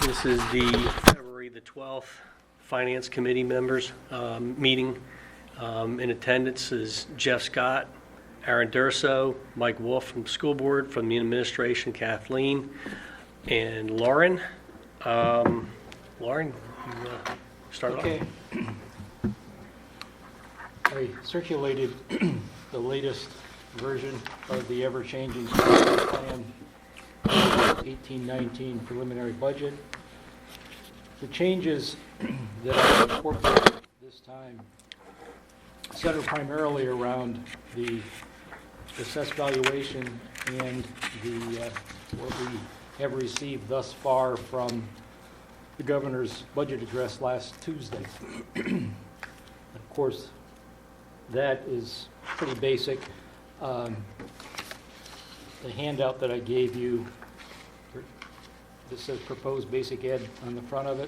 This is the February the 12th Finance Committee members meeting. In attendance is Jeff Scott, Aaron Durso, Mike Wolf from School Board, from the administration, Kathleen, and Lauren. Lauren, you start off? Okay. I circulated the latest version of the ever-changing plan 18-19 preliminary budget. The changes that I incorporated this time center primarily around the assessed valuation and the what we have received thus far from the governor's budget address last Tuesday. Of course, that is pretty basic. The handout that I gave you, this says proposed basic ed on the front of it.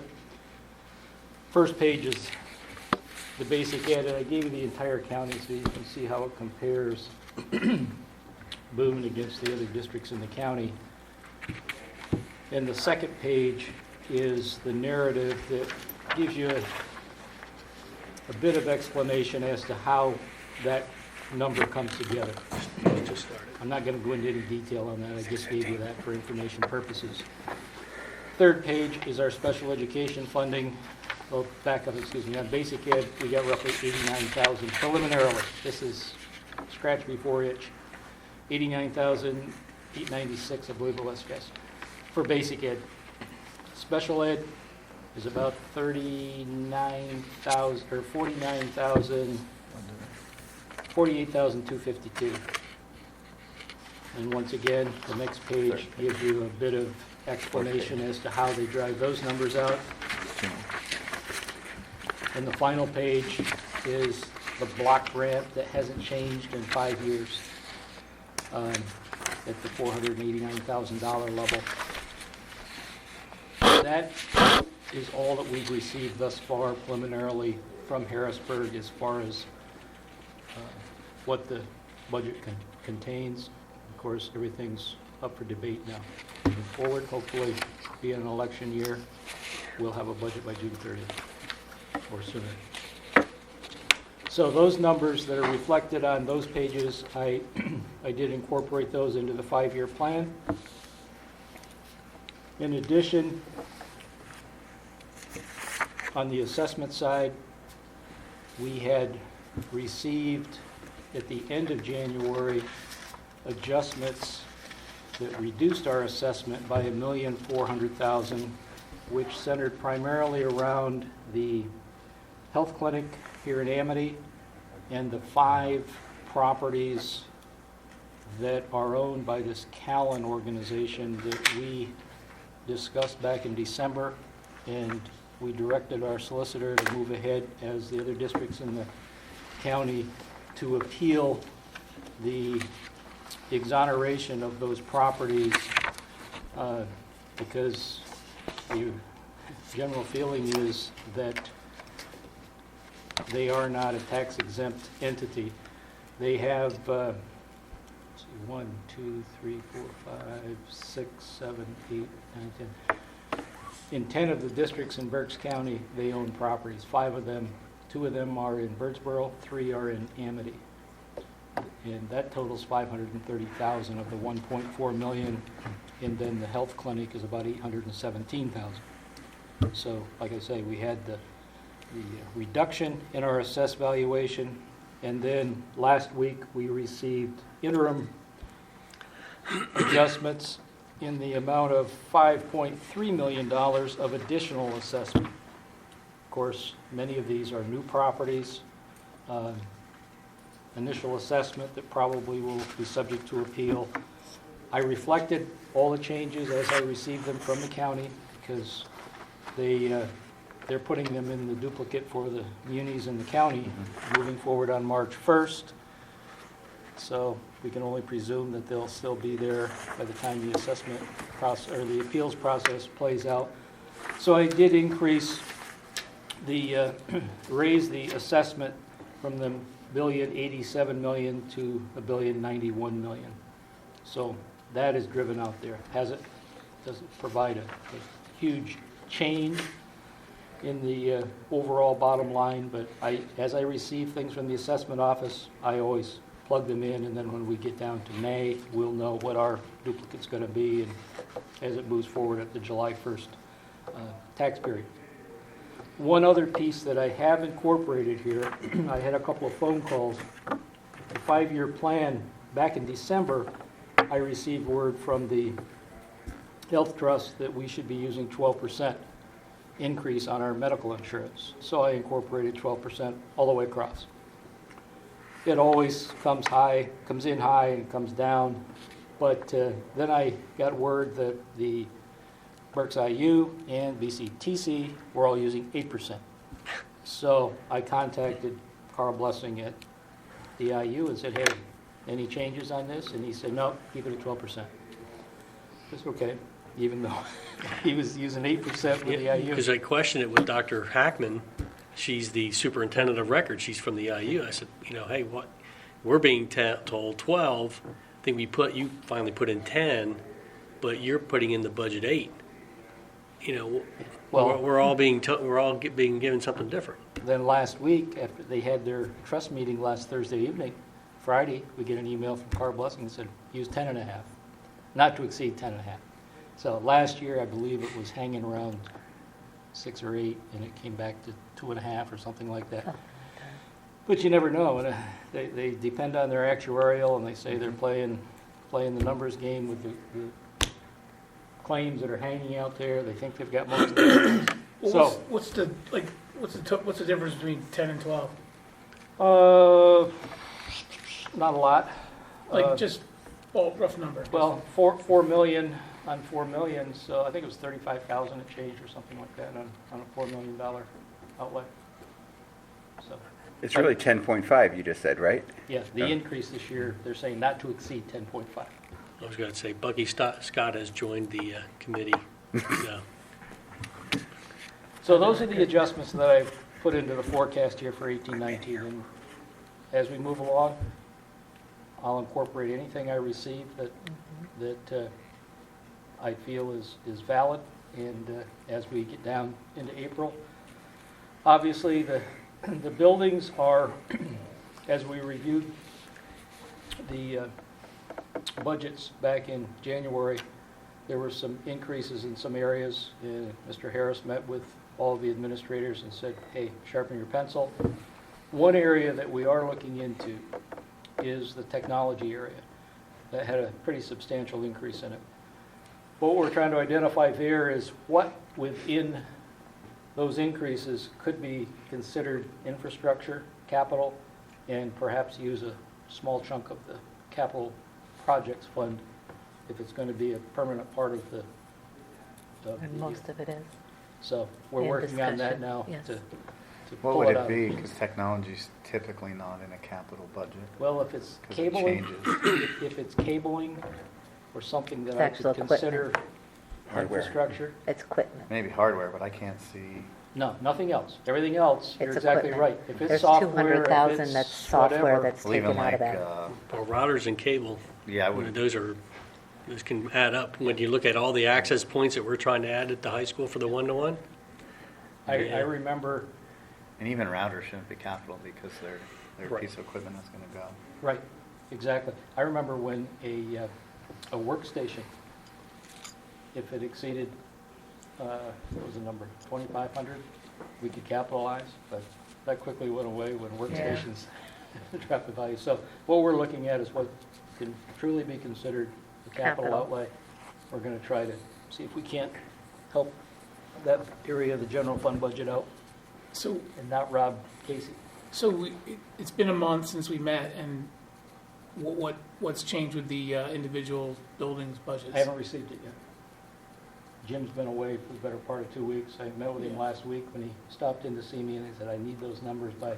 First page is the basic ed, and I gave you the entire county so you can see how it compares Boone against the other districts in the county. And the second page is the narrative that gives you a bit of explanation as to how that number comes together. I'm not going to go into any detail on that. I just gave you that for information purposes. Third page is our special education funding. Well, back up, excuse me. On basic ed, we got roughly 89,000 preliminarily. This is scratch before itch. 89,896, I believe it was, guys, for basic ed. Special ed is about 39,000 or 48,252. And once again, the next page gives you a bit of explanation as to how they drive those numbers out. And the final page is the block grant that hasn't changed in 5 years at the $489,000 level. That is all that we've received thus far preliminarily from Harrisburg as far as what the budget contains. Of course, everything's up for debate now. Moving forward, hopefully, being an election year, we'll have a budget by June 30th or sooner. So those numbers that are reflected on those pages, I did incorporate those into the 5-year plan. In addition, on the assessment side, we had received at the end of January adjustments that reduced our assessment by $1,400,000, which centered primarily around the health clinic here in Amity and the 5 properties that are owned by this Callan organization that we discussed back in December, and we directed our solicitor to move ahead as the other districts in the county to appeal the exoneration of those properties because the general feeling is that they are not a tax exempt entity. They have 1, 2, 3, 4, 5, 6, 7, 8, 9, 10. In 10 of the districts in Berks County, they own properties. 5 of them, 2 of them are in Birdsboro, 3 are in Amity. And that totals $530,000 of the $1.4 million, and then the health clinic is about $817,000. So, like I say, we had the reduction in our assessed valuation, and then last week we received interim adjustments in the amount of $5.3 million of additional assessment. Of course, many of these are new properties. Initial assessment that probably will be subject to appeal. I reflected all the changes as I received them from the county because they're putting them in the duplicate for the munis in the county moving forward on March 1st. So we can only presume that they'll still be there by the time the assessment process or the appeals process plays out. So I did increase the raise the assessment from the $1,087 million to $1,091 million. So that is driven out there. Doesn't provide a huge change in the overall bottom line, but as I receive things from the assessment office, I always plug them in, and then when we get down to May, we'll know what our duplicate's going to be, and as it moves forward at the July 1st tax period. One other piece that I have incorporated here, I had a couple of phone calls. The 5-year plan, back in December, I received word from the Health Trust that we should be using 12% increase on our medical insurance. So I incorporated 12% all the way across. It always comes in high and comes down, but then I got word that the Berks IU and BCTC were all using 8%. So I contacted Carl Blessing at the IU and said, hey, any changes on this? And he said, no, keep it at 12%. That's okay, even though he was using 8% with the IU. Because I questioned it with Dr. Hackman. She's the superintendent of records. She's from the IU. I said, hey, what? We're being told 12. I think you finally put in 10, but you're putting in the budget 8. Well, we're all being being given something different. Then last week, after they had their trust meeting last Thursday evening, Friday, we get an email from Carl Blessing that said, use 10.5, not to exceed 10.5. So last year, I believe it was hanging around 6 or 8, and it came back to 2.5 or something like that. But you never know. And they depend on their actuarial, and they say they're playing the numbers game with the claims that are hanging out there. They think they've got most of it. Well, So, what's the difference between 10 and 12? not a lot. Just rough number. Well, 4 million on 4 million, so I think it was 35,000 it changed or something like that on a $4 million outlay. So, It's really 10.5, you just said, right? yeah, the increase this year, they're saying not to exceed 10.5. I was going to say, Bucky Scott has joined the committee. Yeah. So those are the adjustments that I've put into the forecast here for 18-19. And as we move along, I'll incorporate anything I receive that I feel is valid. And as we get down into April, obviously the buildings are, as we reviewed the budgets back in January, there were some increases in some areas. Mr. Harris met with all of the administrators and said, hey, sharpen your pencil. One area that we are looking into is the technology area. That had a pretty substantial increase in it. What we're trying to identify there is what within those increases could be considered infrastructure, capital, and perhaps use a small chunk of the capital projects fund if it's going to be a permanent part of the And most of it is. So we're in working on that discussion, now yes. to What pull would it it out. be? Because technology's typically not in a capital budget. Well, if it's 'Cause it cabling, changes. if it's cabling or something that It's I actual could consider equipment. Hardware. infrastructure, It's equipment. Maybe hardware, but I can't see. no, nothing else. Everything else, you're It's exactly equipment. right. If it's There's software, 200,000 if that's it's software whatever, that's Well, even taken out of like, that. Well, routers and cable, yeah, I would. those can add up. When you look at all the access points that we're trying to add at the high school for the one-to-one, I Yeah. remember, And even routers shouldn't be capital because they're a Right. piece of equipment that's going to go. right, exactly. I remember when a workstation, if it exceeded, what was the number, 2,500, we could capitalize, but that quickly went away when workstations dropped the value. So what we're looking at is what can truly be considered a capital Capital. outlay. We're going to try to see if we can't help that area of the general fund budget out So, and not rob Casey. it's been a month since we met, and what's changed with the individual buildings' budgets? I haven't received it yet. Jim's been away for the better part of 2 weeks. I met with him last week when he stopped in to see me, and he said, I need those numbers by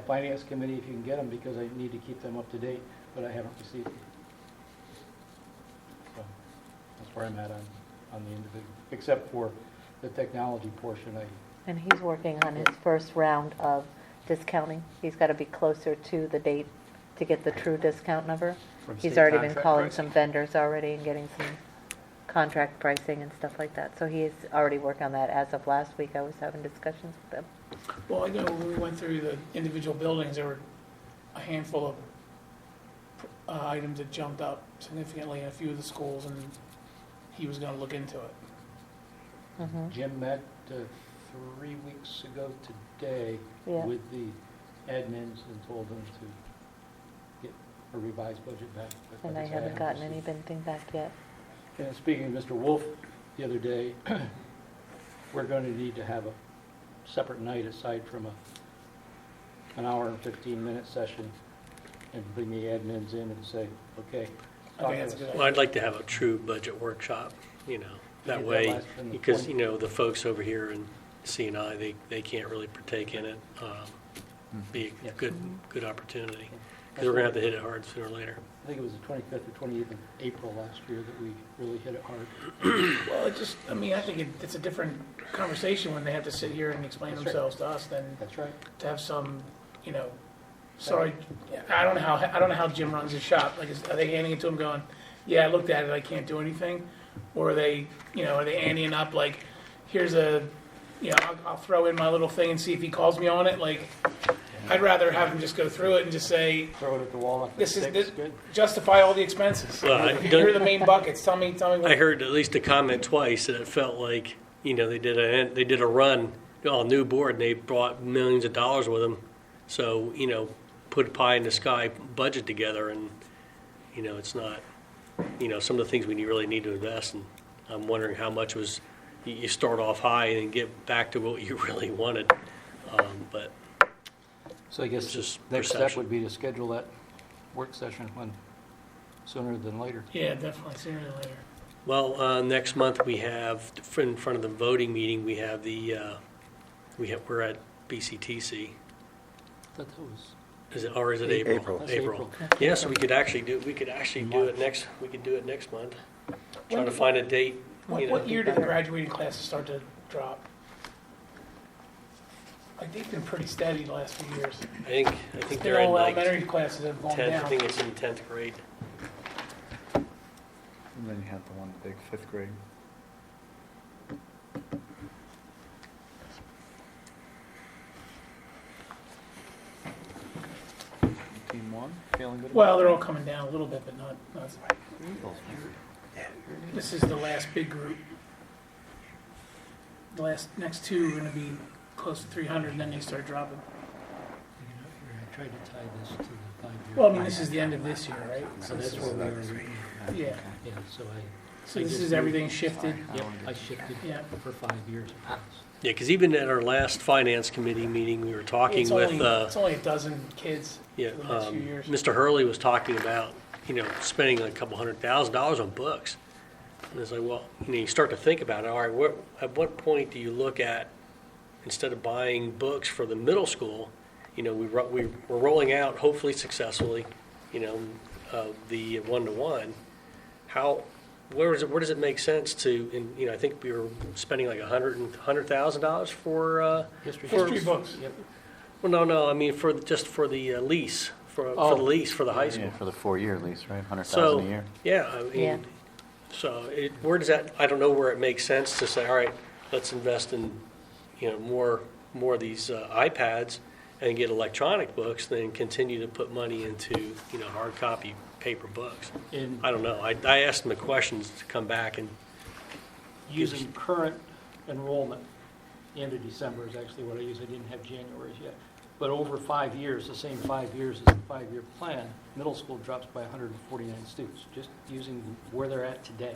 finance committee if you can get them, because I need to keep them up to date, but I haven't received them. So that's where I'm at on the individual, except for the technology portion. And he's working on his first round of discounting. He's got to be closer to the date to get the true discount number. From He's state already been contract calling pricing. some vendors already and getting some contract pricing and stuff like that. So he is already working on that. As of last week, I was having discussions with him. Well, I know when we went through the individual buildings, there were a handful of items that jumped up significantly in a few of the schools, and he was gonna look into it. Mhm. Jim met 3 weeks ago today Yeah. with the admins and told them to get a revised budget back. but And I guess haven't gotten received- anything back yet. And speaking of Mr. Wolf, the other day, we're going to need to have a separate night aside from an hour and 15-minute session and bring the admins in and say, okay. I talk think that's to a good us. Well, I'd like to have a true budget workshop, that did that way, last in the because, 20 the folks over here in CNI, they can't really partake in it. Be a Yeah. good opportunity, because we're gonna have to hit it hard sooner or later. I think it was the 25th or 28th of April last year that we really hit it hard. Well, I think it's a different conversation when they have to sit here and explain That's right. themselves to us than That's right. to have some, sorry, I don't know how Jim runs his shop. Like, are they handing it to him going, yeah, I looked at it, I can't do anything? Or are they anteing up like, here's I'll throw in my little thing and see if he calls me on it? Like, I'd rather have him just go through it and just say, Throw it at the wall. If it this is, sticks, good. justify all the expenses. Well, Here are the main buckets. Tell me I what. heard at least a comment twice that it felt like, they did a run on new board and they brought millions of dollars with them. So, put pie in the sky budget together and, it's not, some of the things we really need to invest in. I'm wondering how much was, you start off high and then get back to what you really wanted. But So I guess It's just next step perception. would be to schedule that work session sooner than later. Yeah, definitely sooner than later. Well, next month we have, in front of the voting meeting, we have we're at BCTC. I thought that was, Or is it April? April. That's April. Yeah, so we could actually do it next month. Trying to find a date, What year did the graduating classes start to drop? Like, they've been pretty steady the last few years. I think they're They're in all like elementary classes have gone 10th, I down. think it's in 10th grade. And then you have the one big 5th grade. Team 1, feeling good? Well, they're all coming down a little bit, but not. This is the last big group. The next two are gonna be close to 300, and then they start dropping. I tried to tie this to the 5-year. Well, I mean, this is the end of this year, right? So that's where we are. Yeah, Yeah, so so this is everything shifted. I shifted Yeah. for 5 years. Yeah, because even at our last finance committee meeting, we were talking It's with, only a dozen kids yeah, for the next few years. Mr. Hurley was talking about, spending like a couple $100,000 on books. And it's like, well, you start to think about it, all right, at what point do you look at, instead of buying books for the middle school, we're rolling out, hopefully successfully, the one-to-one, where does it make sense to, and, I think we were spending like $100,000 for, History books. Yep. well, no, I mean, for the lease, for Oh. the lease for the high school. Yeah, for the 4-year lease, right? 100,000 So, a year. yeah, I Yeah. mean, so where does that, I don't know where it makes sense to say, all right, let's invest in, more of these iPads and get electronic books than continue to put money into, hard copy paper books. In I don't know. I asked them the questions to come back and, using current enrollment, the end of December is actually what I use. I didn't have January's yet. But over 5 years, the same 5 years as the 5-year plan, middle school drops by 149 students, just using where they're at today.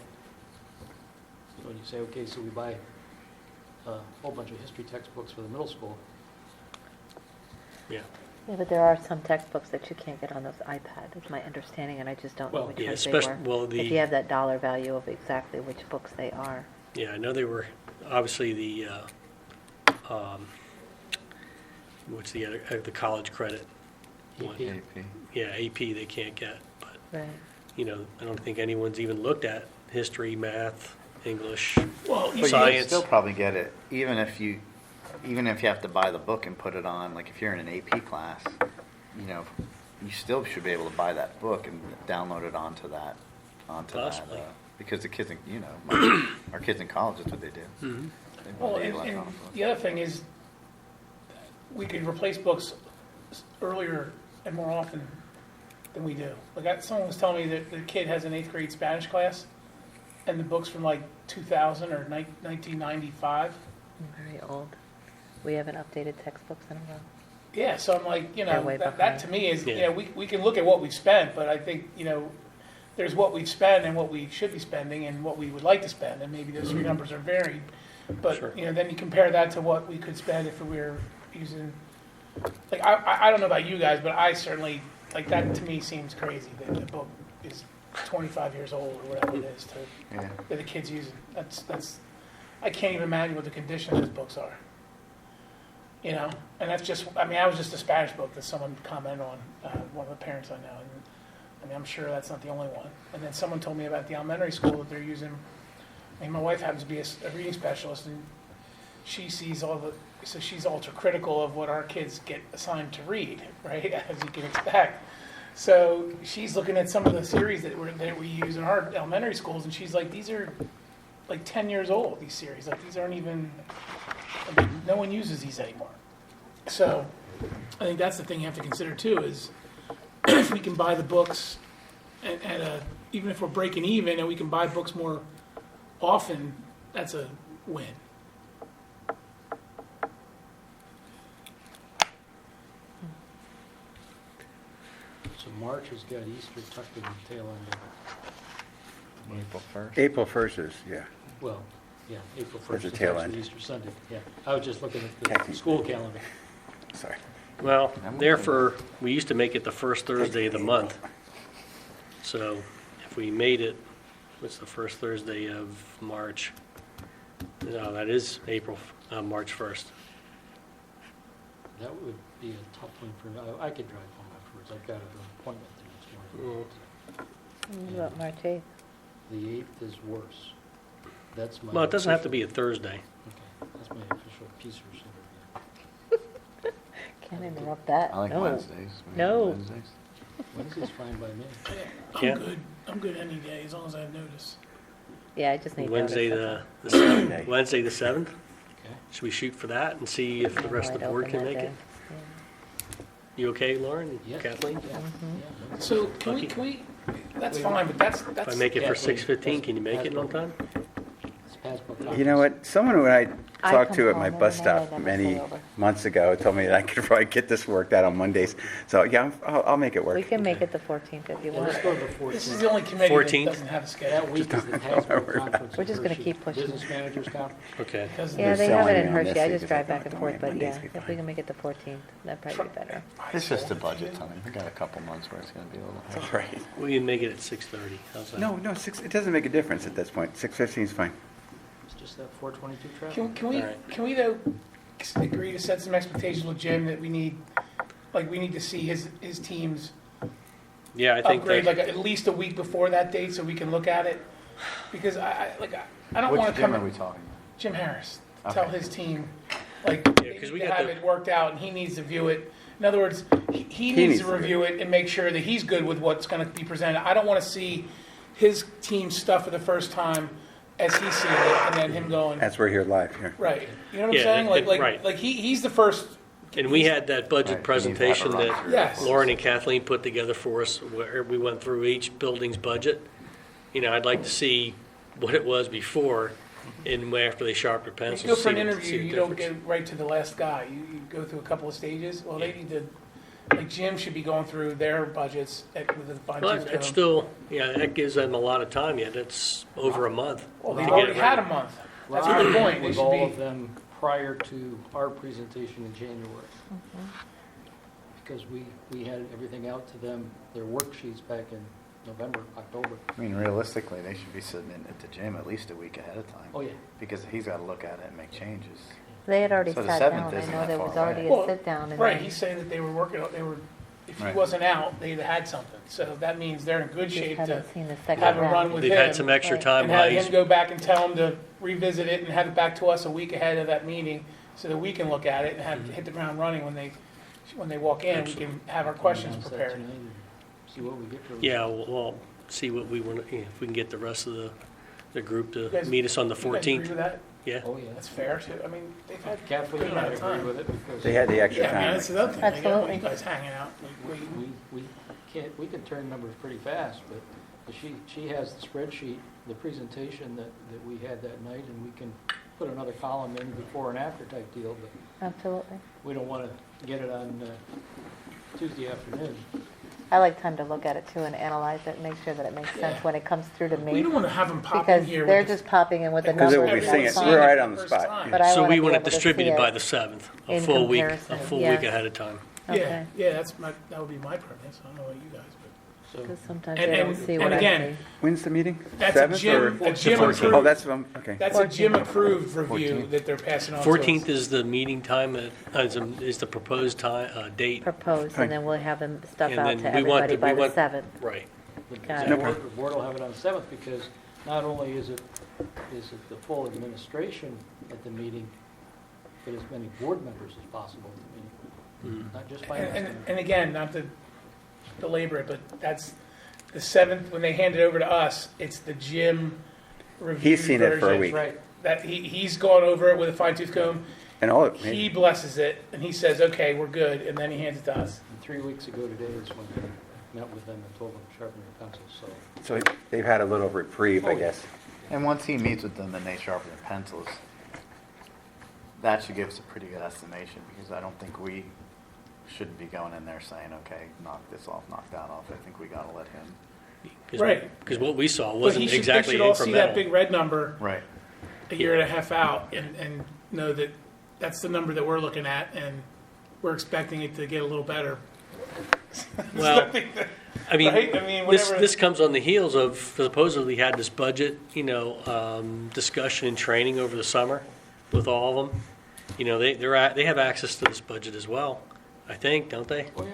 So when you say, okay, so we buy a whole bunch of history textbooks for the middle school, yeah. Yeah, but there are some textbooks that you can't get on those iPads, is my understanding, and I just don't know Well, which Yeah, ones they especially, were. well, If you have that dollar value of exactly which books they are. yeah, I know they were, obviously the, what's the other, the college credit one. AP. AP. Yeah, AP they can't get, but, Right. I don't think anyone's even looked at history, math, English. Well, But you can Science. still probably get it, even if you have to buy the book and put it on, like if you're in an AP class, you still should be able to buy that book and download it onto that Possibly. because the kids, our kids in college, that's what they do. Mm-hmm. They Well, buy and electronic books. the other thing is, we could replace books earlier and more often than we do. Someone was telling me that the kid has an 8th grade Spanish class, and the book's from like 2000 or 1995. Very old. We haven't updated textbooks in a while. Yeah, so I'm like, They're way that behind. to me is, Yeah. we can look at what we've spent, but I think, there's what we've spent and what we should be spending and what we would like to spend, and maybe those three numbers are varied. But, Sure. then you compare that to what we could spend if we were using, like, I don't know about you guys, but I certainly, like, that to me seems crazy, that the book is 25 years old or whatever it is Yeah. that the kids use it. I can't even imagine what the condition of those books are. And that's just, I was just a Spanish book that someone commented on, one of the parents I know, and I'm sure that's not the only one. And then someone told me about the elementary school that they're using, my wife happens to be a reading specialist, and she sees so she's ultra critical of what our kids get assigned to read, right, as you can expect. So she's looking at some of the series that we use in our elementary schools, and she's like, these are like 10 years old, these series. Like, these aren't even, no one uses these anymore. So I think that's the thing you have to consider too, is if we can buy the books even if we're breaking even and we can buy books more often, that's a win. So March has got Easter tucked in the tail end of it. April 1st. April 1st is, yeah. Well, yeah, April There's 1st a is tail actually end. Easter Sunday, yeah. I was just looking at the Technically. school calendar. Sorry. Well, therefore, we used to make it the first Thursday of the month. So if we made it, what's the first Thursday of March? No, that is March 1st. That would be a tough one for me. I could drive home afterwards. I've got an appointment the next morning. What about March 8th? The 8th is worse. That's my. Well, it doesn't have to official- be a Thursday. Okay, that's my official PCERS interview. Can't interrupt that. I like No. Wednesdays. We can do No. Wednesdays. Wednesday's fine by me. Yeah. I'm good any day, as long as I have notice. Yeah, I just need notice, Wednesday that's the all. 7th. Wednesday the 7th? Okay. Should we shoot for that and see if the I'm rest of wide the board open can that make it? day. You okay, Lauren? Yeah. Kathleen? Yeah. Yeah. So can we, that's fine, but that's. If I make it for Yeah, 6:15, can you make it on time? It's passbook You conference. know what? Someone who I I talked come to at home my every bus night, stop I never many stay over. months ago told me that I could probably get this worked out on Mondays. So, yeah, I'll make it We work. can make it the 14th if you Yeah, want. let's go to the This is 14th. the only committee that 14th? doesn't have a schedule. That week is the passbook conference. We're just gonna Hershey. keep pushing Business it. managers conference. Okay. Because Yeah, they They're have it selling in me on Hershey. this I because just drive I back thought and forth, but Mondays yeah, would be if we fine. can make it the 14th, that'd probably be better. It's just the budget time. We got a couple months where it's gonna be a little hard. Right. We can make it at 6:30. How's that? No, it doesn't make a difference at this point. 6:15 is fine. It's just that 422 traffic. Can All right. we though agree to set some expectations with Jim that we need to see his teams Yeah, I think upgrade that, like at least a week before that date so we can look at it? Because I don't want Which to gym come. are we talking about? Jim Harris, tell Okay. his team, like, Yeah, 'cause they we need to got have the- it worked out, and he needs to view it. In other words, he needs needs to to review it and make sure that he's good with what's gonna be presented. I don't wanna see his team stuff for the first time as he's seeing it, and then him going, That's we're here live here. right, you know what I'm Yeah, saying? right. Like he's the first, and we had that budget Right, presentation we need to have a that run-through. Yes. Lauren and Kathleen put together for us, where we went through each building's budget. I'd like to see what it was before and after they sharpened you pencils. go for an see interview, the you don't difference. get right to the last guy, you go through a couple of stages. Well, they need to, like Jim should be going through their budgets with a fine Well, tooth it's comb. still, that gives them a lot of time yet. It's over a month. Well, to they've get already it had a ready. month. That's a good point. They With should all be. of them prior to our presentation in January. Because we had everything out to them, their worksheets back in November, October. I mean, realistically, they should be submitting it to Jim at least a week ahead of time. Oh, yeah. Because he's gotta look at it and make changes. They had already So the sat 7th down. I isn't know that there far was already away. a sit down and Right, then he's saying that they were working, if he Right. wasn't out, they'd had something. So that means they're in good just shape to haven't seen the second have a run round. with They've him. had some extra Right. time And while have he's him go back and tell him to revisit it and have it back to us a week ahead of that meeting so that we can look at it and have, hit the ground running when they walk in. We can have our questions Announce that prepared. tonight and See what we get for. Yeah, we'll see what we want, if we can get the rest of the the group You to guys- meet us on the you guys agree 14th. with that? Yeah. Oh, yeah. That's fair too. I mean, they've had Kathleen good and I amount of agree time. with it because. They had the extra Yeah, I mean, time. that's the other thing. Like, I don't want Absolutely. you guys hanging out. Like, We can turn numbers pretty fast, but she has the spreadsheet, the presentation that we had that night, and we can put another column in before and after type deal, but Absolutely. we don't want to get it on Tuesday afternoon. I like time to look at it too and analyze it and make sure that it makes sense Yeah. when it comes through to we me. don't want to have them pop in Because here. they're with just popping in with the Because numbers. it will be and seeing that's it, fine. we're right on the First spot. time. But I So wanna we be want it able to see distributed by it the 7th, a in full week, comparison, a full yeah. week ahead of time. Yeah, Okay. yeah, that would be my preference. I don't know what you guys, but. So Because sometimes And- they don't and- see and what I again, see. When's the meeting? That's a 7th gym, or- a gym 14th. approved. Oh, that's, okay. That's a gym approved review 14th. that they're passing on to us. 14th is the meeting time, is the proposed time, date. Proposed, Fine. and then we'll have them stuff And out then to we want everybody the- by we the want- 7th. Right. Got No it. problem. The board will have it on the 7th because not only is it the full administration at the meeting, but as many board members as possible at the meeting, not just finance. And committee. again, not to belabor it, but that's the 7th, when they hand it over to us, it's the gym review. He's seen it for a version. week. Right. That he's gone over it with a fine tooth comb. And all, He blesses it and he says, okay, we're good. And then he hands it to us. And 3 weeks ago today is when I met with them and told them to sharpen their pencils, so. so they've had a little reprieve, I Oh, yeah. guess. And once he meets with them and they sharpen their pencils, that should give us a pretty good estimation, because I don't think we should be going in there saying, okay, knock this off, knock that off. I think we gotta let him. Right. Because what we saw But wasn't he should, exactly they should all see that big incremental. red number Right. a year and a half out and know that that's the number that we're looking at and we're expecting it to get a little better. Well, I mean, Right? I mean, this, whatever- this comes on the heels of supposedly had this budget, discussion and training over the summer with all of them. They have access to this budget as well, I think, don't they? Oh, yeah.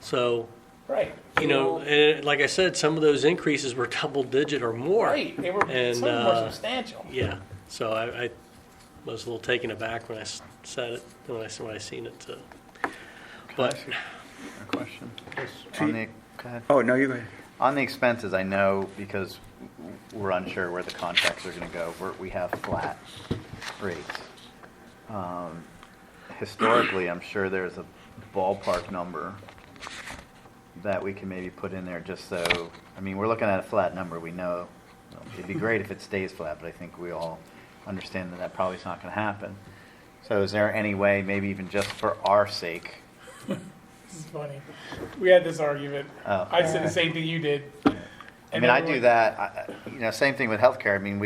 So, Right. and like I said, some of those increases were double digit or more. Right. They were And, some of them were substantial. Yeah, so I was a little taken aback when I said it, when I seen it. But A question? Yes. On the, go ahead. Oh, no, you go ahead. On the expenses, I know because we're unsure where the contracts are gonna go, we have flat rates. Historically, I'm sure there's a ballpark number that we can maybe put in there just so, I mean, we're looking at a flat number, we know. It'd be great if it stays flat, but I think we all understand that that probably is not gonna happen. So is there any way, maybe even just for our sake, This is funny. We had this argument. Oh. I said the same thing you did. I mean, I do that, same thing with healthcare. I mean,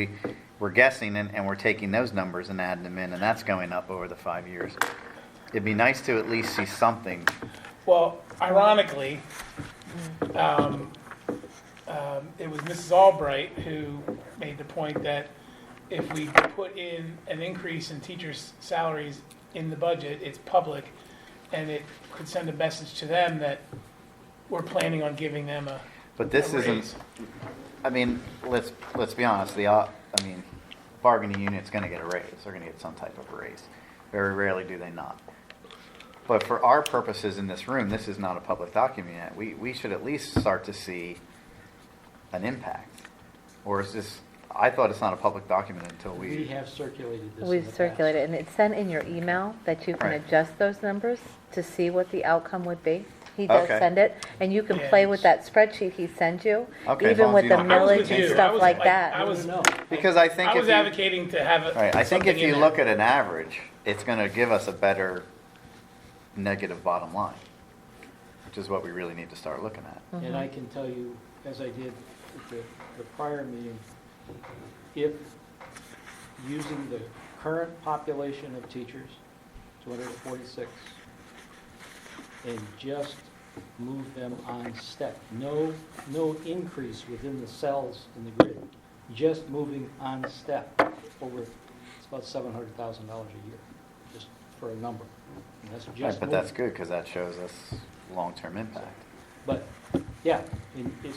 we're guessing and we're taking those numbers and adding them in, and that's going up over the 5 years. It'd be nice to at least see something. Well, ironically, it was Mrs. Albright who made the point that if we put in an increase in teachers' salaries in the budget, it's public, and it could send a message to them that we're planning on giving them a But this a isn't, raise. I mean, let's be honest, bargaining unit's gonna get a raise. They're gonna get some type of a raise. Very rarely do they not. But for our purposes in this room, this is not a public document yet. We should at least start to see an impact. Or is this, I thought it's not a public document until We have circulated this in the We've past. circulated, and it's sent in your email that you can Right. adjust those numbers to see what the outcome would be. He does Okay. send it, and you can Yeah, play with that spreadsheet he sends you, Okay, as even long as with you the don't- I was with millage and you. I stuff was like like- that. I was- No. Because I think I if was you. advocating to have it. Right, I think if something in you there. look at an average, it's gonna give us a better negative bottom line, which is what we really need to start looking at. And I can tell you, as I did at the prior meeting, if using the current population of teachers, 246, and just move them on step, no increase within the cells in the grid, just moving on step over, it's about $700,000 a year, just for a number. And that's Right, just but that's moving. good, because that shows us long-term impact. But, yeah,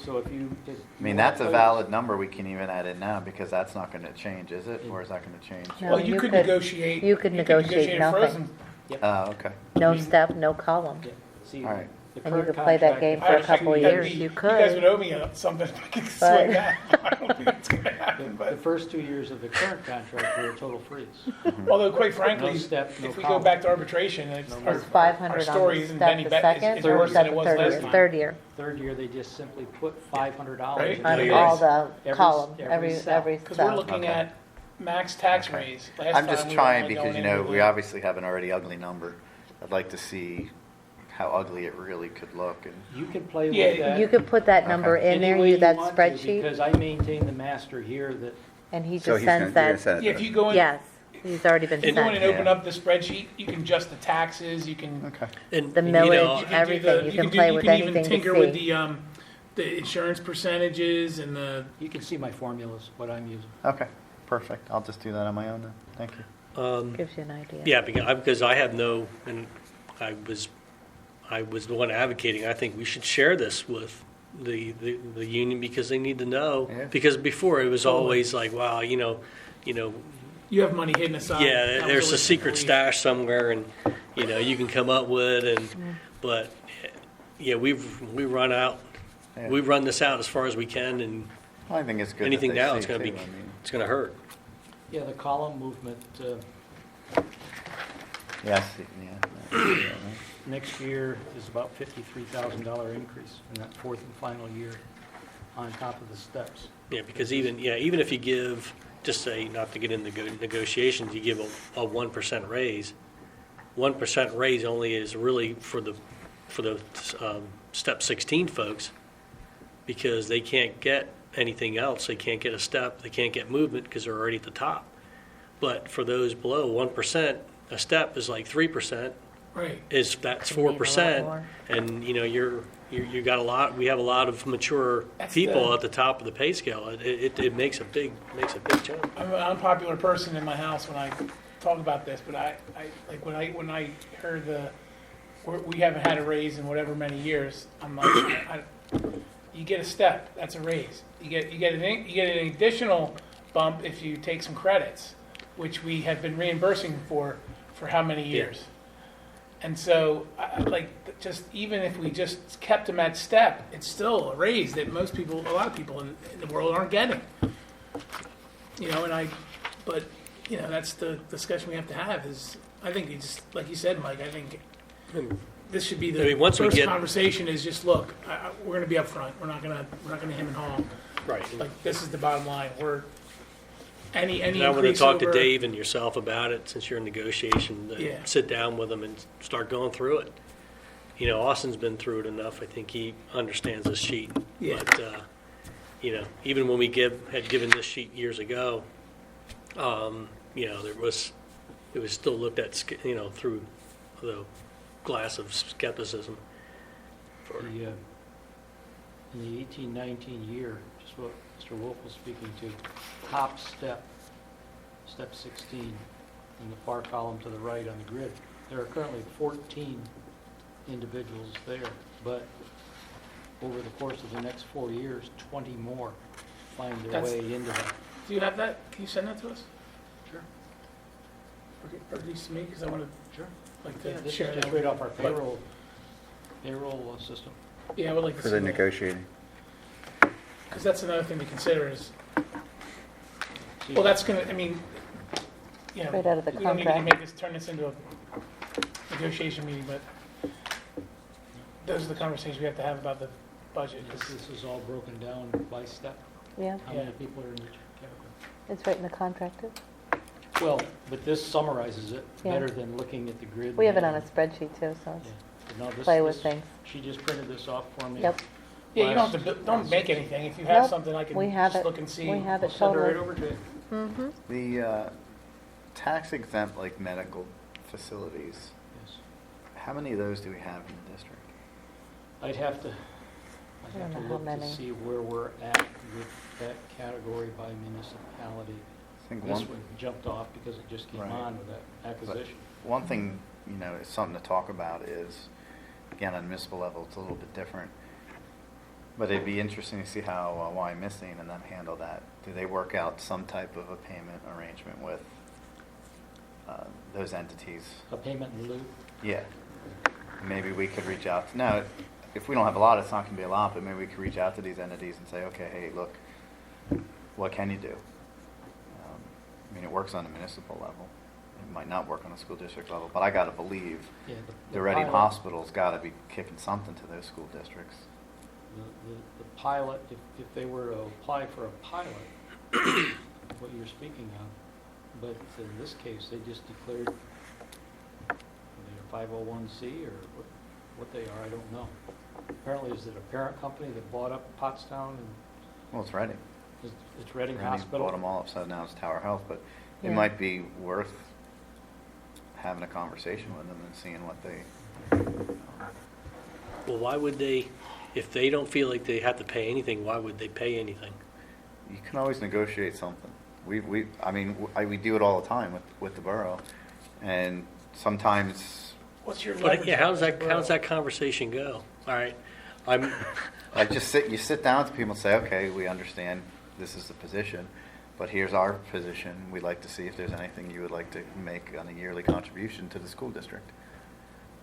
so if you. I mean, that's a valid number we can even add in now, because that's not gonna change, is it? Or is that gonna change? No, Well, you you could could- negotiate negotiate a nothing. frozen. Oh, okay. No step, no column. Yeah, see, All right. And you current could play that contract- game for I- a couple of that'd years, be- you You guys would could. owe me something if I could swing But- that. I don't think it's gonna happen, The but, first 2 years of the current contract were a total freeze. although quite frankly, No step, no if we go column. back to arbitration, it's, No our, It's more. 500 our on story the isn't step any the better, second, it's or worse is than that it the was third last year? time. Third year, Third year, they just simply put $500 Right. in No, on the you're all right. the Every- column, every every cell. step. Cause we're looking Okay. at max tax Okay. raise. Last I'm time just we were trying only because, going you know, into we the- obviously have an already ugly number. I'd like to see how ugly it really could look and. You can play Yeah, with that. You could put that number in any there, way you you that want to, spreadsheet, Because I maintain the master here that, and he So just he's gonna, sends you're gonna that. send it Yeah, to if you us. go in, Yes, he's already been if you go in sent. and open Yeah. up the spreadsheet, you can adjust the taxes, you can. Okay. And, The you know, millage, You can do everything. You can do- play with You anything can to even tinker with see. the insurance percentages and the, you can see my formulas, what I'm using. Okay, perfect. I'll just do that on my own then. Thank you. Gives you an idea. Yeah, because I have no, and I was the one advocating, I think we should share this with the union because they need to know. Yeah. Because before it was always like, wow, you know, you have money hidden aside. yeah, That was there's a always the secret belief. stash somewhere and, you know, you can come up with and, but, yeah, we run out, Yeah. we run this out as far as we can and I think it's good. that anything they now, see it's gonna too. be, I mean, it's gonna hurt. Yeah, the column movement, yes, yeah. next year is about $53,000 increase in that fourth and final year on top of the steps. Yeah, because even if you give, just say, not to get into negotiations, you give a 1% raise, 1% raise only is really for the step 16 folks, because they can't get anything else, they can't get a step, they can't get movement because they're already at the top. But for those below 1%, a step is like 3%, Right. that's You need a lot 4%, more. and you know you got a lot. We have a lot of mature That's people the- at the top of the pay scale. It makes a big jump. I'm an unpopular person in my house when I talk about this, but I like when I heard we haven't had a raise in whatever many years, I'm like, you get a step, that's a raise. You get an additional bump if you take some credits, which we have been reimbursing for how many years. And so, just even if we just kept them at step, it's still a raise that a lot of people in the world aren't getting. You know, but, you know, that's the discussion we have to have is, I think you just, like you said, Mike, I think this should be I mean, once the we first get- conversation is just, look, we're gonna be upfront. We're not gonna hem and haw. Right. Like, this is the bottom line. Any And I want to increase talk to over- Dave and yourself about it, since you're in negotiation, Yeah. sit down with them and start going through it. You know, Austin's been through it enough. I think he understands this sheet. Yeah. But, you know, even when we had given this sheet years ago, you know, it was still looked at, you know, through the glass of skepticism. In the 18-19 year, just what Mr. Wolf was speaking to, top step, step 16, in the far column to the right on the grid, there are currently 14 individuals there, but over the course of the next 4 years, 20 more find their That's- way into that. Do you have that? Can you send that to us? Sure. Or at least to me, because I want Sure. to, like Yeah, to this share is that. just right off our But- payroll system. Yeah, I would like to For see the that. negotiating. Because that's another thing to consider is, See, well, that's gonna, I mean, you know, Right out of the we don't need to contract. turn this into a negotiation meeting, but those are the conversations we have to have about the budget. This is all broken down by step, Yeah, how many Yeah. people are in each category. it's right in the contract too. Well, but this summarizes it Yeah. better than looking at the grid. We have it on a and- spreadsheet too, so Yeah. it's But no, this- play with this- things. She just printed this off for me. Yep, Yeah, you don't have last- to, don't make anything. If you have Nope, something, I can we have just it. look and see. We have I'll it send her right totally. over to you. Mm-hmm. The tax exempt, like medical facilities, Yes. how many of those do we have in the district? I'd have to I don't know how look to many. see where we're at with that category by municipality. I think This one, one jumped off because it just came Right. on with that acquisition. one thing, you know, is something to talk about is, again, on municipal level, it's a little bit different. But it'd be interesting to see how Y Missing and them handle that. Do they work out some type of a payment arrangement with those entities? A payment in lieu, Yeah. maybe we could reach out, no, if we don't have a lot, it's not gonna be a lot, but maybe we could reach out to these entities and say, okay, hey, look, what can you do? I mean, it works on a municipal level. It might not work on a school district level, but I gotta believe Yeah, the Reading pilot- Hospital's gotta be kicking something to those school districts. The pilot, if they were to apply for a pilot, what you're speaking of, but in this case, they just declared they're 501c or what they are, I don't know. Apparently, is it a parent company that bought up Pottstown and Well, it's Reading. it's Reading Reading Hospital? bought them all up, so now it's Tower Health, but it Yeah. might be worth having a conversation with them and seeing what they, Well, why would they, if they don't feel like they have to pay anything, why would they pay anything? you can always negotiate something. I mean, we do it all the time with the borough, and sometimes, What's your But leverage? yeah, how's on the how's borough? that conversation go? All right, you sit down with people and say, okay, we understand this is the position, but here's our position. We'd like to see if there's anything you would like to make on a yearly contribution to the school district.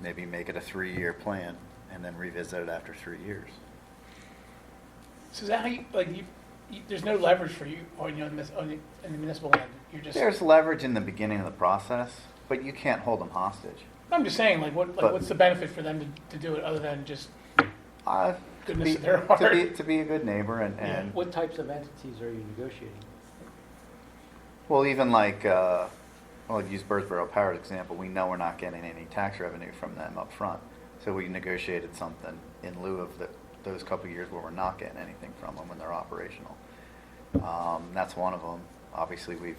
Maybe make it a 3-year plan and then revisit it after 3 years. So is that how you, like, there's no leverage for you on, in the municipal end? You're just, There's leverage in the beginning of the process, but you can't hold them hostage. I'm just saying, like, But- what's the benefit for them to do it other than just, To Goodness be, of their to heart. be a good neighbor and What types of entities are you negotiating? well, even like, well, use Birdsboro Power as an example. We know we're not getting any tax revenue from them up front. So we negotiated something in lieu of those couple of years where we're not getting anything from them when they're operational. That's one of them. Obviously, we've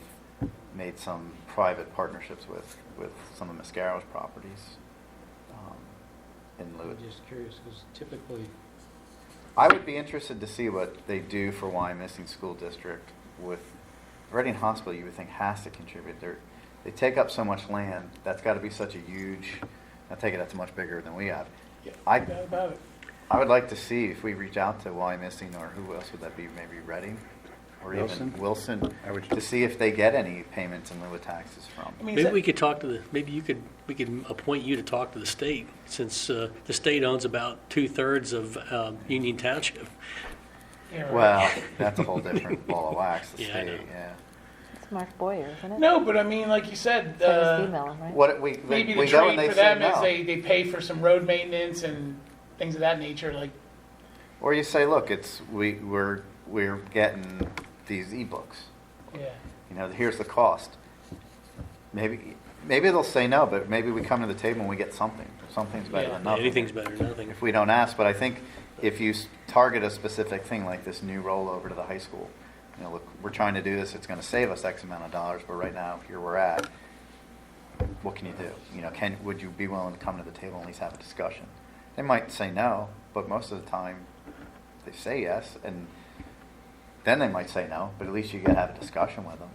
made some private partnerships with some of Mascaro's properties in lieu I'm of. just curious, because typically, I would be interested to see what they do for Wyomissing School District with Reading Hospital. You would think has to contribute. They take up so much land. That's got to be such a huge. I take it that's much bigger than we have. yeah, I no doubt about it. I would like to see if we reach out to Wyomissing or who else would that be? Maybe Reading or Wilson? even Wilson I would- to see if they get any payments in lieu of taxes from. I mean, is maybe that- we could talk to we could appoint you to talk to the state, since the state owns about 2/3 of Union Township. yeah, right. Well, that's a whole different ball of wax. The Yeah, I state, know. yeah. It's Mark Boyer, isn't it? No, but I mean, like you said, So just email him, right? What we maybe the we go and trade they for say them is no. they pay for some road maintenance and things of that nature, like, Or you say, look, we're getting these ebooks. yeah. You know, here's the cost. Maybe they'll say no, but maybe we come to the table and we get something. Something's better Yeah. than nothing. Anything's better than nothing. If we don't ask, but I think if you target a specific thing like this new rollover to the high school, you know, look, we're trying to do this. It's going to save us X amount of dollars, but right now here we're at. What can you do? You know, would you be willing to come to the table and at least have a discussion? They might say no, but most of the time they say yes, and then they might say no, but at least you get to have a discussion with them.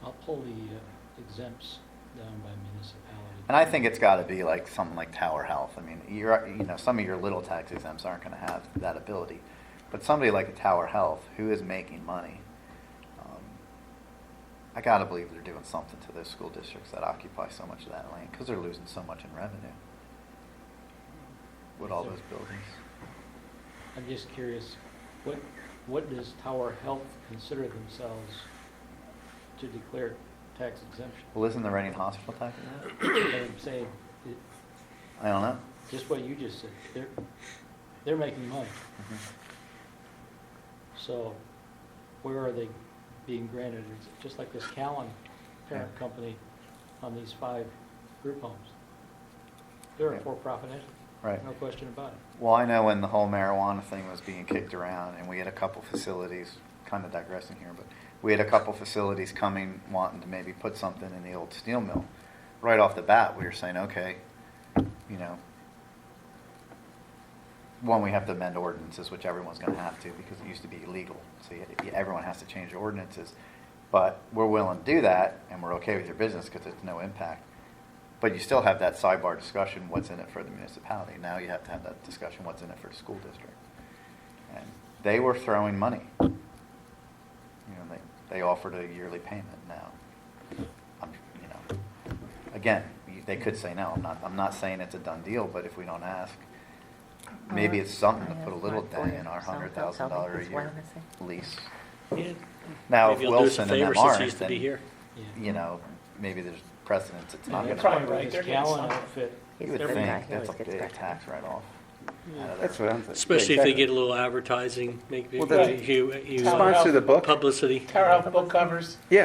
I'll pull the exempts down by municipality. And I think it's got to be like something like Tower Health. I mean, some of your little tax exempts aren't going to have that ability, but somebody like a Tower Health who is making money, I got to believe they're doing something to those school districts that occupy so much of that land because they're losing so much in revenue with all those buildings. I'm just curious, what does Tower Health consider themselves to declare tax exemption? Well, isn't the Reading Hospital tax exempt? But I'm saying, I don't know. just what you just said, they're making money. Mm-hmm. So where are they being granted? It's just like this Callan parent Yeah. company on these 5 group homes. They're a Yeah. for-profit entity, Right. no question about it. Well, I know when the whole marijuana thing was being kicked around, and we had a couple facilities, kind of digressing here, but we had a couple facilities coming wanting to maybe put something in the old steel mill. Right off the bat, we were saying, okay, you know, one, we have to amend ordinances, which everyone's going to have to because it used to be illegal. So everyone has to change their ordinances. But we're willing to do that, and we're okay with your business because it's no impact. But you still have that sidebar discussion, what's in it for the municipality. Now you have to have that discussion, what's in it for the school district. And they were throwing money. You know, they offered a yearly payment now. You know, again, they could say no. I'm not saying it's a done deal, but if we don't ask, maybe it's something to put a little dent in our $100,000 a year lease. Yeah. Now, if Maybe I'll do us a Wilson and favor them since he aren't, used to be then, here. you know, maybe there's precedence, it's not Yeah, gonna. Probably probably right, this they're getting Callan something. outfit. You would He's the think, guy who that's a always gets big back. tax write-off. out of That's there. what I'm saying. Especially if they Exactly. get a little advertising, maybe Well, that's- Sponsor the book. publicity. Tower Health book covers, Yeah,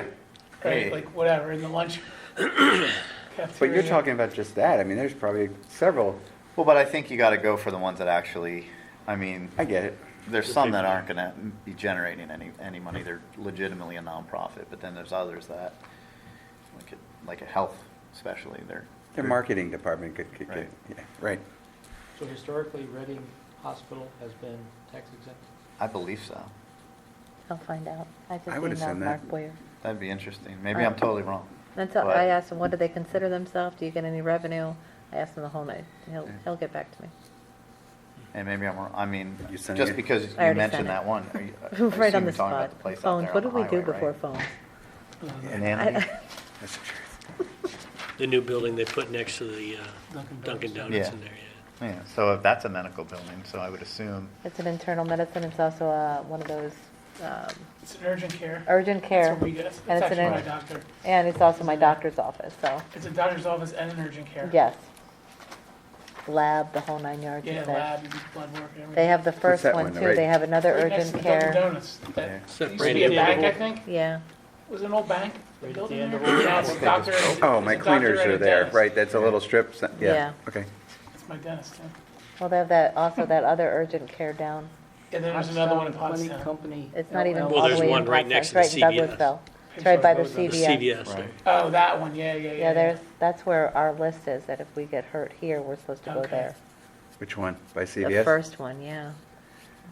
right, Hey. like whatever, in the lunch. but you're talking about just that. I mean, there's probably several, Well, but I think you gotta go for the ones that actually, I mean, I get it. there's some that aren't gonna be generating any money. They're legitimately a nonprofit, but then there's others that, like a health especially, Their marketing department could get, Right. yeah, right. So historically, Reading Hospital has been tax exempt? I believe so. I'll find out. I just I would emailed assume Mark that. Boyer. That'd be interesting. Maybe I'm totally wrong. That's all, But- I asked him, what do they consider themselves? Do you get any revenue? I asked him the whole night. He'll get back to me. And maybe I'm wrong. I mean, You sending just it? because I you already mentioned sent it. that one. Are you, I Right on assume the you're talking spot. about the place out Phones, there what on did we the do highway, before right? phones? In Amity? That's the truth. The new building they put next to the Dunkin' Donuts Yeah. in there, yeah. Yeah, so if that's a medical building, so I would assume, It's an internal medicine. It's also one of those It's an urgent care. urgent That's care. what we get. It's And it's actually an, my doctor. and it's also my doctor's office, so, It's a doctor's office and an urgent care. yes. Lab, the whole 9 yards Yeah, is there. lab, you do blood work and everything. They have the first that one one, too. right? They have another Right next urgent to Dunkin' care. Donuts. That Yeah. Except used to be Brady a did bank, the I whole- think. Yeah. Was it an old bank? Right at Built the in end there? of Old Yeah, it's a doctor. Oh, my it's a doctor cleaners and a are there, dentist. right, that's a little strip, Yeah. yeah, okay. It's my dentist, yeah. Well, they have that, also that other urgent care down. And then there's another one in Pottstown Money Pottstown. Company. It's not even LLC. Well, all there's the way one in right Pottstown. next It's to right the in CVS. Douglasville. It's right by the Goes on the The CVS. CVS there. Right. Oh, that one, yeah. Yeah, that's where our list is, that if we get hurt here, we're supposed to go Okay. there. Which one, by The CVS? first one, yeah.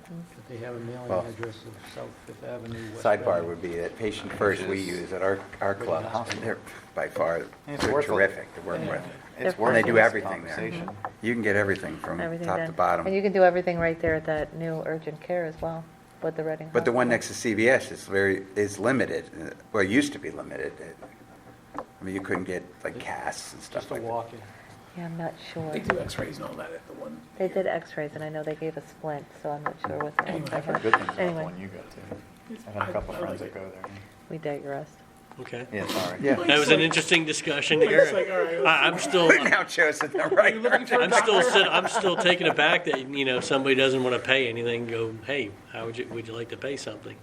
But they have a mailing Well, address of South Fifth Avenue, West Sidebar Reading. would be that Patient First we use at our club, Hospital. they're by far, It's they're worth it. terrific to work Yeah. with. it's And worth they do this everything there. conversation. You can get everything from Everything top done. to bottom. And you can do everything right there at that new urgent care as well, with the Reading But the one Hospital. next to CVS is limited, well, it used to be limited. I mean, you couldn't get like casts and stuff Just a like that. walk-in. Yeah, I'm not sure. They do x-rays and all that at the one. They did x-rays, and I know they gave a splint, so I'm not sure what that Anyway, was. I've heard good things about the Anyway, one you go to. I've had a couple I friends like that it. go there. we digress. Okay. Yeah, sorry. Yeah. That was an interesting discussion It's here. like, all right, let's- I'm still, Now Joe's in the right. Are you looking for a I'm still taken aback that, if somebody doesn't want to pay anything, go, hey, would you like to pay something,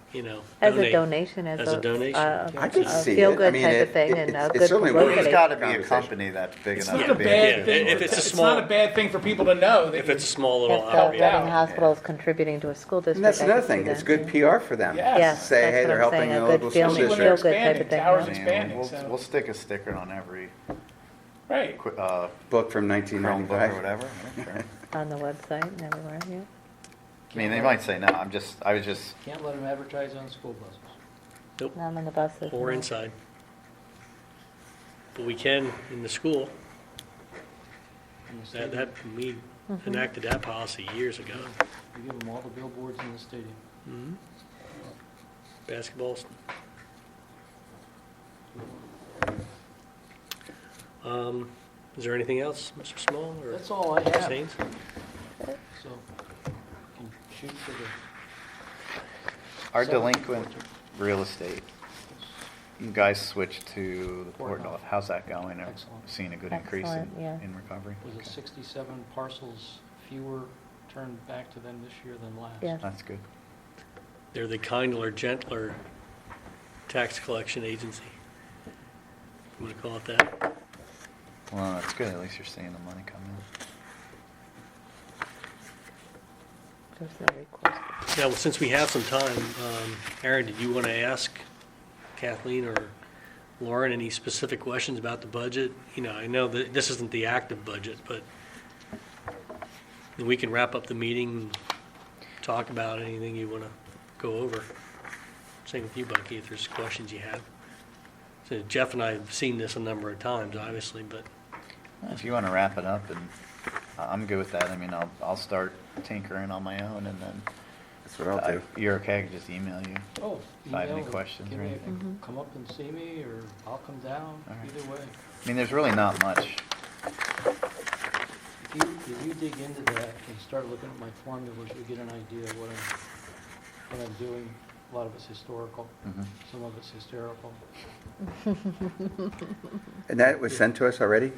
As a donation, As a donation. I could a see it. I feel-good mean, type of it- thing it- and a it's good certainly worth publicity. There's got to be a Conversation. company that's big It's enough not to a be. bad Yeah, thing. if it's a It's small- not a bad thing for people to know. that If it's a small If little the help outfit. out. Reading Hospital is contributing to a school district. And that's I another could see thing, it's that. good PR for them. Yes. Yes, Say, that's hey, what they're I'm helping saying, the a local good school feeling, Especially when they're district. feel-good type of expanding, thing. Tower's I mean, expanding, we'll, so, we'll stick a sticker on every right. Book from Chromebook or 1995. whatever. Yeah, sure. On the website and everywhere, yeah. I mean, they might say no. I was just, Can't let them advertise on school buses. Not on the buses. Or no. inside. But we can in the school. In the stadium. We Mm-hmm. enacted that policy years ago. We give them all the billboards in the stadium. Mhm. Basketballs. Is there anything else, Mr. Small or That's all I Ms. have. Haynes? So, can shoot for the. our 7th, delinquent 14th. real estate, you guys switched to the Portnoy. How's that going? Are Excellent. seeing a good increase Excellent, yeah. in recovery? Was it 67 parcels fewer turned back to them this year than last? Yes. That's good. They're the kindler, gentler tax collection agency. You want to call it that? Well, that's good. At least you're seeing the money come in. There's no request. Now, since we have some time, Aaron, did you want to ask Kathleen or Lauren any specific questions about the budget? I know that this isn't the active budget, but we can wrap up the meeting, and talk about anything you want to go over. Same with you, Bucky, if there's questions you have. So Jeff and I have seen this a number of times, obviously, but If you want to wrap it up, and I'm good with that. I mean, I'll start tinkering on my own, and then That's what I'll do. You're okay, I can just email you. Oh, If I have any email, questions give or me- anything. Come up and see me, or I'll come down, All right. either way. I mean, there's really not much. If you dig into that and start looking at my formulas, you get an idea of what I'm doing. A lot of it's historical, Mhm. some of it's hysterical. And that was sent to us already?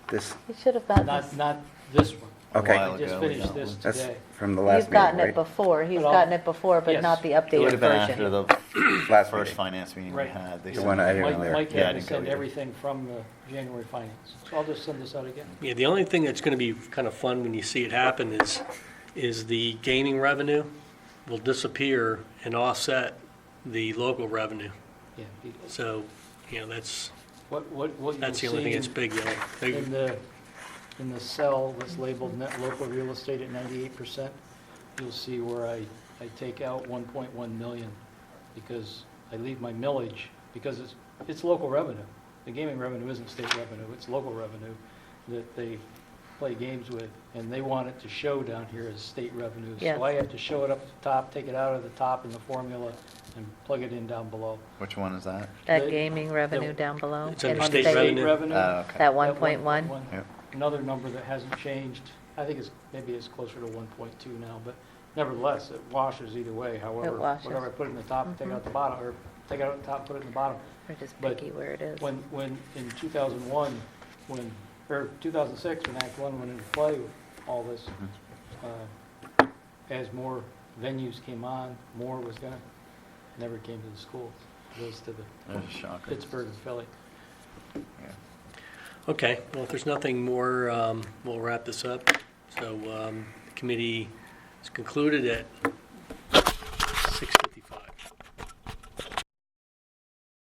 This, You should have gotten this. Not this one. Okay. I just A while ago, we finished got this one. that's today. from the last You've gotten meeting, it right? before, he's But I'll- gotten it before, but Yes. not the It would updated have been after version. the Last first meeting. finance meeting we Right. had. They The sent one I it. didn't Mike there. Mike Yeah, I had to didn't go send either. everything from the January finance, so I'll just send this out again. Yeah, the only thing that's going to be kind of fun when you see it happen is the gaming revenue will disappear and offset the local revenue. Yeah. So, that's What you'll the only thing see that's big, in the cell that's labeled net local real estate at 98%, you'll see where I take out 1.1 million because I leave my millage, because it's local revenue. The gaming revenue isn't state revenue, it's local revenue that they play games with, and they want it to show down here as state revenue. Yes. So I have to show it up at the top, take it out of the top in the formula, and plug it in down below. Which one is that? That the- gaming revenue the- down below. It's under in state state- revenue. Oh, okay. That 1.1. Yep. Another number that hasn't changed, I think maybe it's closer to 1.2 now, but nevertheless, it washes either way, however. washes. Whatever I put in the top, take out the bottom, or take out the top, put it in the bottom. We're just But picky where it is. When in 2001, or 2006, when Act 1 went into play, all this, as more venues came on, more was gonna, never came to the schools. It goes to the That's a shocker. Pittsburgh and Philly. Yeah. Okay, well, if there's nothing more, we'll wrap this up. So the committee is concluded at